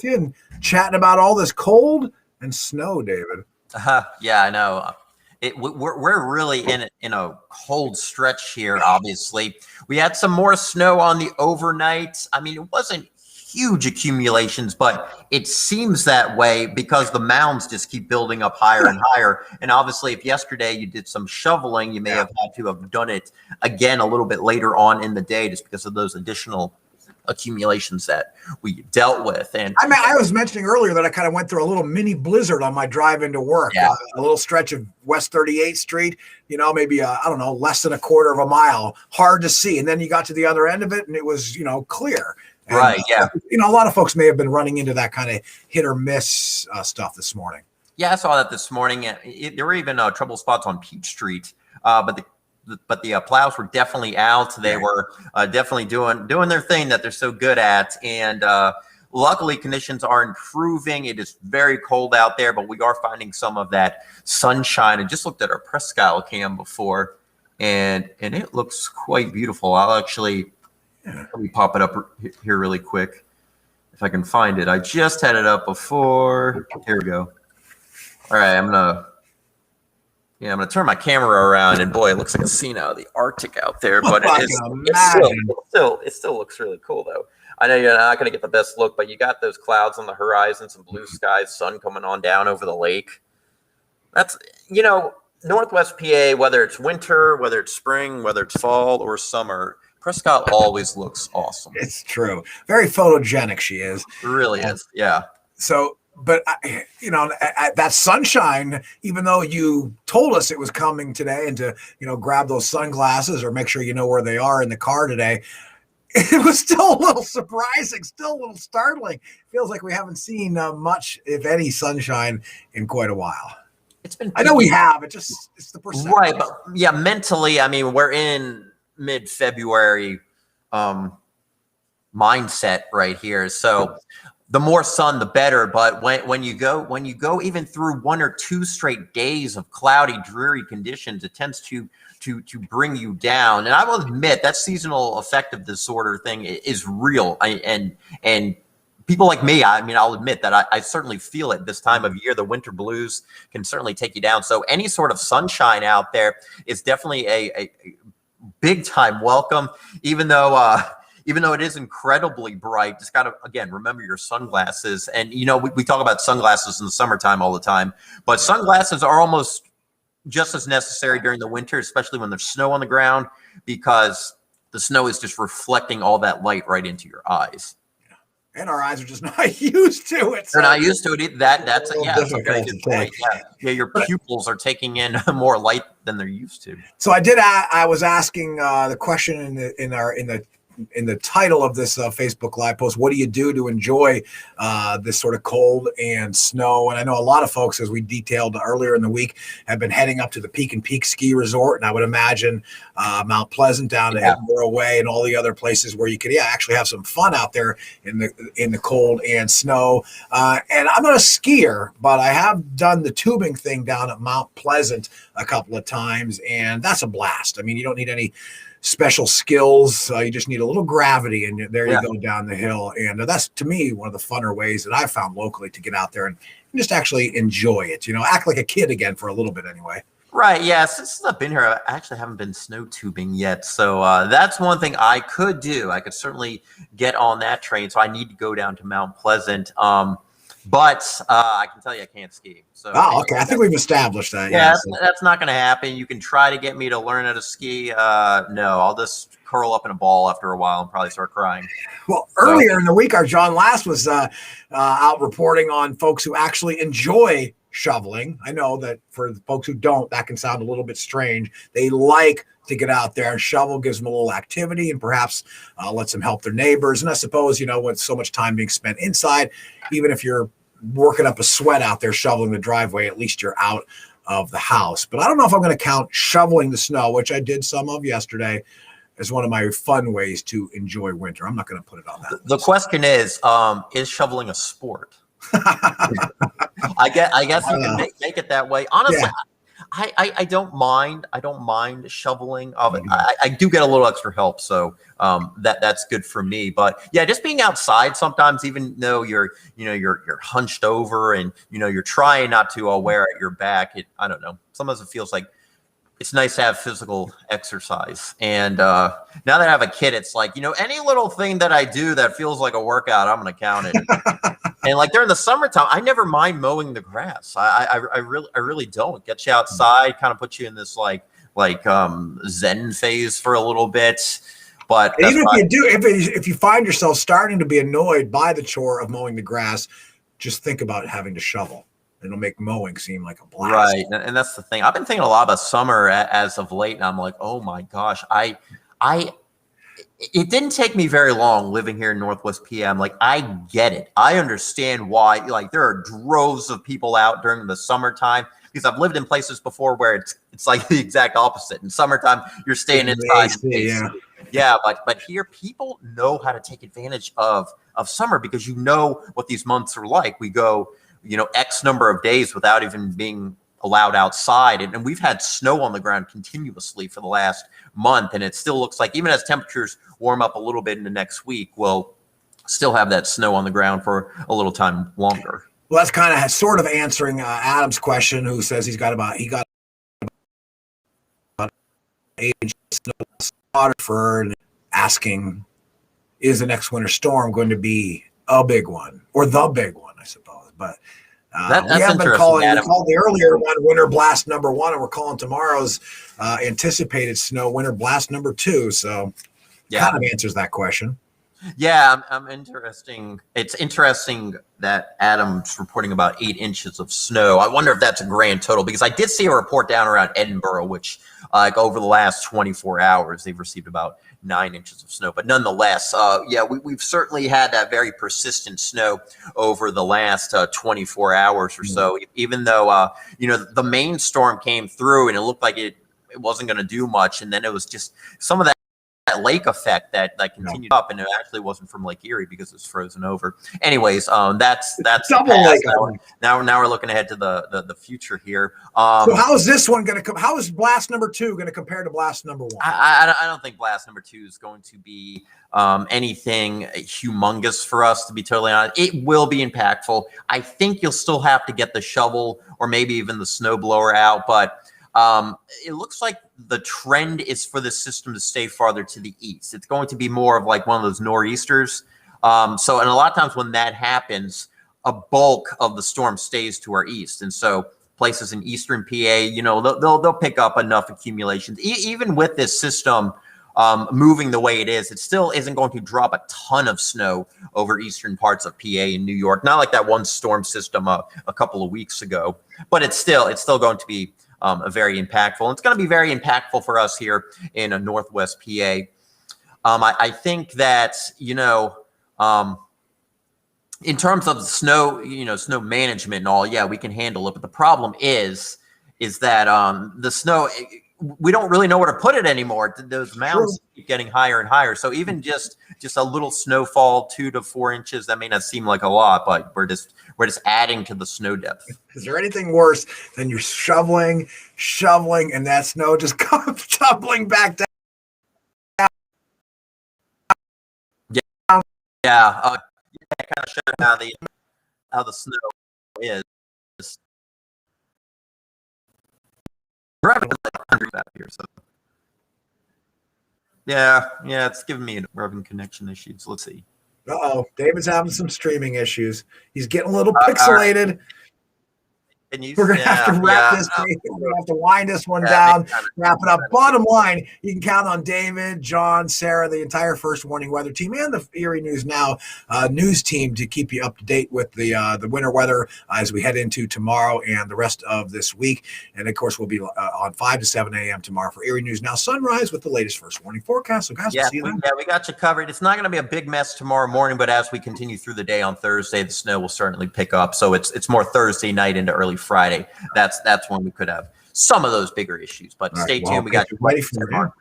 you and chatting about all this cold and snow, David. Yeah, I know. We're really in a cold stretch here. Obviously, we had some more snow on the overnight. I mean, it wasn't huge accumulations, but it seems that way because the mounds just keep building up higher and higher. And obviously, if yesterday you did some shoveling, you may have had to have done it again a little bit later on in the day, just because of those additional accumulations that we dealt with. And I mean, I was mentioning earlier that I kind of went through a little mini blizzard on my drive into work. A little stretch of West 38th Street, maybe I don't know, less than a quarter of a mile, hard to see. And then you got to the other end of it and it was, clear. And, right. Yeah. A lot of folks may have been running into that kind of hit or miss stuff this morning. Yeah, I saw that this morning. There were even trouble spots on Peach Street, but the plows were definitely out. They were definitely doing their thing that they're so good at. And luckily, conditions are improving. It is very cold out there, but we are finding some of that sunshine. I just looked at our Presque Isle cam before, and it looks quite beautiful. I'll actually let me pop it up here really quick if I can find it. I just had it up before. Here we go. All right, I'm gonna turn my camera around, and boy, it looks like a scene out of the Arctic out there. But it still looks really cool, though. I know you're not gonna get the best look, but you got those clouds on the horizon, some blue skies, sun coming on down over the lake. That's Northwest PA, whether it's winter, whether it's spring, whether it's fall or summer, Presque Isle always looks awesome. It's true. Very photogenic she is. It really is. Yeah. So. But, that sunshine, even though you told us it was coming today and to, grab those sunglasses or make sure you know where they are in the car today, it was still a little surprising, still a little startling. Feels like we haven't seen much, if any, sunshine in quite a while. I know we have. It's the perception. Right. But yeah, mentally, I mean, we're in mid-February mindset right here. So the more sun, the better. But when you go even through 1 or 2 straight days of cloudy, dreary conditions, it tends to bring you down. And I will admit that seasonal affective disorder thing is real. And people like me, I mean, I'll admit that I certainly feel it this time of year. The winter blues can certainly take you down. So any sort of sunshine out there is definitely a big time welcome, even though it is incredibly bright. Just got to, again, remember your sunglasses. And, we talk about sunglasses in the summertime all the time, but sunglasses are almost just as necessary during the winter, especially when there's snow on the ground, because the snow is just reflecting all that light right into your eyes. And our eyes are just not used to it. They're not used to it. That's a very good point. Yeah, your pupils are taking in more light than they're used to. So I was asking the question in the title of this Facebook Live post, what do you do to enjoy this sort of cold and snow? And I know a lot of folks, as we detailed earlier in the week, have been heading up to the Peak and Peak Ski Resort. And I would imagine Mount Pleasant down to Edinburgh Way and all the other places where you could actually have some fun out there in the cold and snow. And I'm not a skier, but I have done the tubing thing down at Mount Pleasant a couple of times. And that's a blast. I mean, you don't need any special skills. You just need a little gravity, and there you go down the hill. And that's, to me, one of the funner ways that I've found locally to get out there and just actually enjoy it, act like a kid again for a little bit anyway. Right. Yeah. Since I've been here, I actually haven't been snow tubing yet. So that's one thing I could do. I could certainly get on that train. So I need to go down to Mount Pleasant. But I can tell you I can't ski. So okay. I think we've established that. Yeah, that's not going to happen. You can try to get me to learn how to ski. No, I'll just curl up in a ball after a while and probably start crying. Well, earlier in the week, our John Last was out reporting on folks who actually enjoy shoveling. I know that for the folks who don't, that can sound a little bit strange. They like to get out there and shovel, gives them a little activity, and perhaps lets them help their neighbors. And I suppose, with so much time being spent inside, even if you're working up a sweat out there shoveling the driveway, at least you're out of the house. But I don't know if I'm going to count shoveling the snow, which I did some of yesterday, as one of my fun ways to enjoy winter. I'm not going to put it on that. The question is shoveling a sport? I guess you can make it that way. Honestly, I don't mind. I don't mind shoveling. I do get a little extra help, so that's good for me. But yeah, just being outside sometimes, even though you're hunched over and you're trying not to wear at your back. I don't know. Sometimes it feels like it's nice to have physical exercise. And now that I have a kid, it's like, any little thing that I do that feels like a workout, I'm going to count it. And like during the summertime, I never mind mowing the grass. I really don't. Get you outside, kind of put you in this like Zen phase for a little bit. But even if you find yourself starting to be annoyed by the chore of mowing the grass, just think about having to shovel. It'll make mowing seem like a blast. Right. And that's the thing. I've been thinking a lot about summer as of late, and I'm like, oh my gosh, it didn't take me very long living here in Northwest PA. Like, I get it. I understand why, like, there are droves of people out during the summertime, because I've lived in places before where it's like the exact opposite. In summertime, you're staying inside. Yeah, but here people know how to take advantage of summer, because what these months are like. We go X number of days without even being allowed outside. And we've had snow on the ground continuously for the last month. And it still looks like, even as temperatures warm up a little bit into next week, we'll still have that snow on the ground for a little time longer. Well, that's kind of sort of answering Adam's question, who says he got about 8 inches of snow Waterford, and asking, is the next winter storm going to be a big one, or the big one, I suppose. But we have been calling. We called the earlier one Winter Blast number 1, and we're calling tomorrow's anticipated snow Winter Blast number 2. So, kind of answers that question. Yeah, I'm interesting. It's interesting that Adam's reporting about 8 inches of snow. I wonder if that's a grand total, because I did see a report down around Edinburgh, which over the last 24 hours, they've received about 9 inches of snow. But nonetheless, we've certainly had that very persistent snow over the last 24 hours or so, even though, the main storm came through and it looked like it wasn't going to do much. And then it was just some of that lake effect that continued up, and it actually wasn't from Lake Erie because it's frozen over. Anyways, that's double lake. Now we're looking ahead to the future here. So how is this one going to come? How is blast number 2 going to compare to blast number 1? I don't think blast number 2 is going to be anything humongous for us, to be totally honest. It will be impactful. I think you'll still have to get the shovel or maybe even the snowblower out, but it looks like the trend is for the system to stay farther to the east. It's going to be more of like one of those nor'easters. And a lot of times when that happens, a bulk of the storm stays to our east. And so places in eastern PA, they'll pick up enough accumulations. Even with this system moving the way it is, it still isn't going to drop a ton of snow over eastern parts of PA and New York. Not like that one storm system a couple of weeks ago, but it's still going to be very impactful. And it's going to be very impactful for us here in Northwest PA. I think that, in terms of snow, snow management and all, we can handle it. But the problem is that the snow, we don't really know where to put it anymore. Those mounds keep getting higher and higher. So even just a little snowfall, 2 to 4 inches, that may not seem like a lot, but we're just adding to the snow depth. Is there anything worse than you're shoveling, and that snow just comes tumbling back down? Yeah. It kind of showed how the snow is. We're having like 100 out here, so yeah, it's giving me Robin connection issues. Let's see. David's having some streaming issues. He's getting a little pixelated. We're going to have to wrap this. We're going to have to wind this one down, wrap it up. Bottom line, you can count on David, John, Sarah, the entire First Warning Weather team, and the Erie News Now news team to keep you up to date with the winter weather as we head into tomorrow and the rest of this week. And, of course, we'll be on 5 to 7 a.m. tomorrow for Erie News Now Sunrise with the latest First Warning forecast. So, guys, we'll see you then. We got you covered. It's not going to be a big mess tomorrow morning, but as we continue through the day on Thursday, the snow will certainly pick up. So it's more Thursday night into early Friday. That's when we could have some of those bigger issues. But stay tuned. We got you ready for tomorrow.